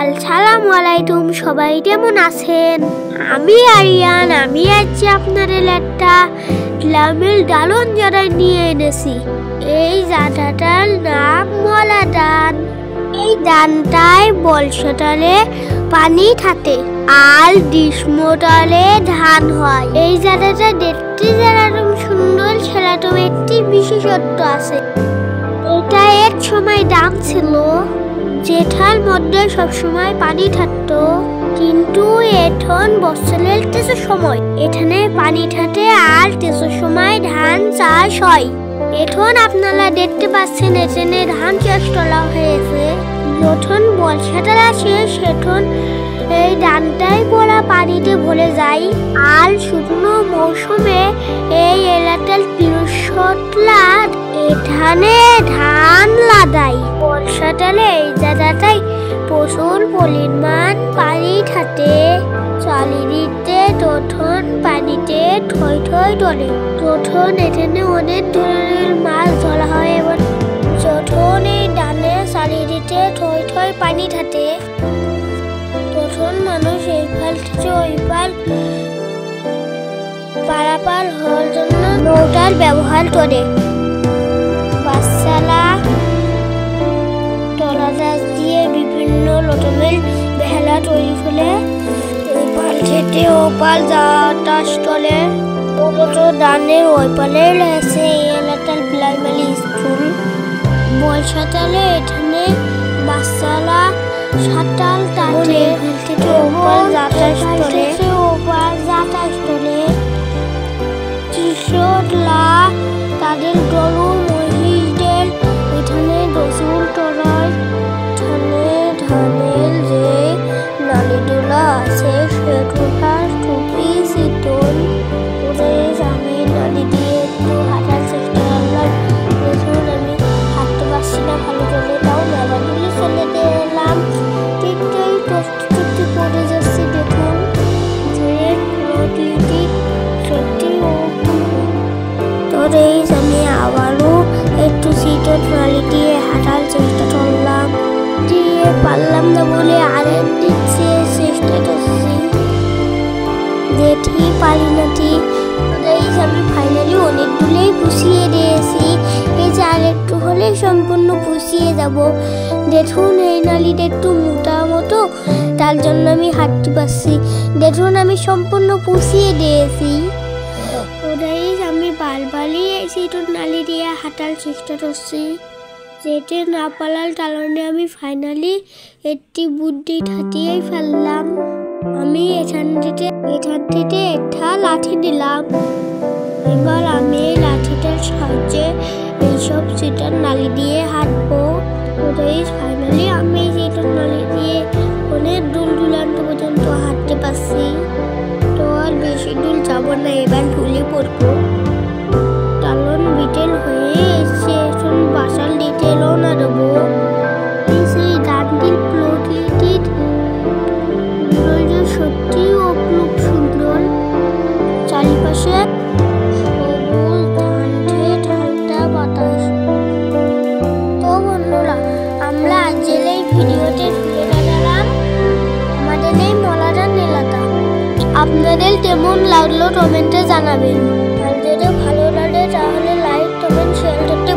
আসসালামু আলাইকুম, সবাই কেমন আছেন? আমি আরিয়ান। আমি আজকে আপনাদের একটা গ্রামের দালন জায়গা নিয়ে এনেছি। এই জায়গাটার নাম মলা দান। এই দানটায় বর্ষাকালে পানি থাকে আর গ্রীষ্মকালে ধান হয়। এই জায়গাটা দেখতে যেরকম সুন্দর সেরকম একটি বিশেষত্ব আছে। এটা এক সময় দাম ছিল যেটার মধ্যে সবসময় পানি থাকতো, কিন্তু এখন বছরের কিছু সময় এখানে পানি থাকে আর কিছু সময় ধান চাষ হয়। এখন আপনারা দেখতে পাচ্ছেন এখানে ধান চাষ করা হয়েছে। যখন বর্ষাকাল আসে সেখন এই ধানটাই পড়া পানিতে ভরে যায় আর শুকনো মৌসুমে এই এলাকার কৃষকরা এখানে ধান লাগায়। বর্ষাকালে এই জায়গাটায় প্রচুর পরিমাণ পানি থাকে। চারিদিকে তখন পানিতে ঠই ঠই তোলে। তখন এখানে অনেক ধরনের মাছ ধরা হয় এবং যখন এই ধানে চারিদিকে ঠই ঠই পানি থাকে তখন মানুষ এই পাল থেকে ওই পাল পারাপার হওয়ার জন্য নৌকার ব্যবহার করে। বাচ্চারা তলাজাজ দিয়ে বিভিন্ন রকমের ভেলা তৈরি করে এই পাল থেকে ও পাল যাওয়াটা চলে। ওগত দানের ওই পালে রয়েছে এই এলাকার প্রাইমারি স্কুল। বর্ষাকালে এখানে বাচ্চারা সাঁতার কাটে থেকে ওপাল যাতায়াত করে। কৃষকরা তাদের গরু মহিষদের এখানে গোসল করায়। ধানের যে নালীগুলো আছে সেগুলার টুপি শীতল করে আমি নালী দিয়ে একটু হাঁটার চেষ্টা করলাম। দেখুন আমি হাঁটতে পারছি না ভালো করে, তাও মেলাগুলি ফেলে দিয়ে এলাম। ঠিকটাই প্রস্তুতি পড়ে যাচ্ছে। দেখুন প্রকৃতি সত্যি তোর এই আমি আবারও একটু শীতের নালী দিয়ে হাঁটার চেষ্টা করলাম। দিয়ে পারলাম না বলে আরেক দিচ্ছে চেষ্টা করছি, যেটি পারি না ঠিক। আমি ফাইনালি অনেকগুলোই পুষিয়ে দিয়েছি। এই যে আর একটু হলে সম্পূর্ণ পুষিয়ে যাব। দেখুন এই নালীটা একটু মোটা মতো, তার জন্য আমি হাঁটতে পারছি। দেখুন আমি সম্পূর্ণ পুষিয়ে দিয়েছি। ওটাই আমি বারবারই এই শীতের নালী দিয়ে হাঁটার চেষ্টা করছি। যেতে না পারার কারণে আমি ফাইনালি একটি বুদ্ধি ঠাটিয়েই ফেললাম। আমি এখান থেকে একটা লাঠি দিলাম। এবার আমি এই লাঠিটার সাহায্যে এইসব শীতের নালী দিয়ে হাঁটবো। ওটাই ফাইনালি আমি শীতের নালী দিয়ে অনেক দূর দূরান্ত পর্যন্ত হাঁটতে পারছি। তো আর বেশি দূর যাবো না, এবার ঢুলে পড়বো। টালন বিটেল হয়ে এসছে, এখন বাসাল দিতে রওনা দেবো। সেই দানটির প্রকৃতির সত্যি অপরূপ সুন্দর। চারিপাশে ঠান্ডা বাতাস। তো বন্ধুরা, আমরা আজকের এই ভিডিওতে ঘুরে বেড়ালাম আমাদের এই মলাদান এলাকা। আপনাদের কেমন লাগলো কমেন্টে জানাবেন। আর যদি ভালো লাগে তাহলে লাইক কমেন্ট শেয়ার করতে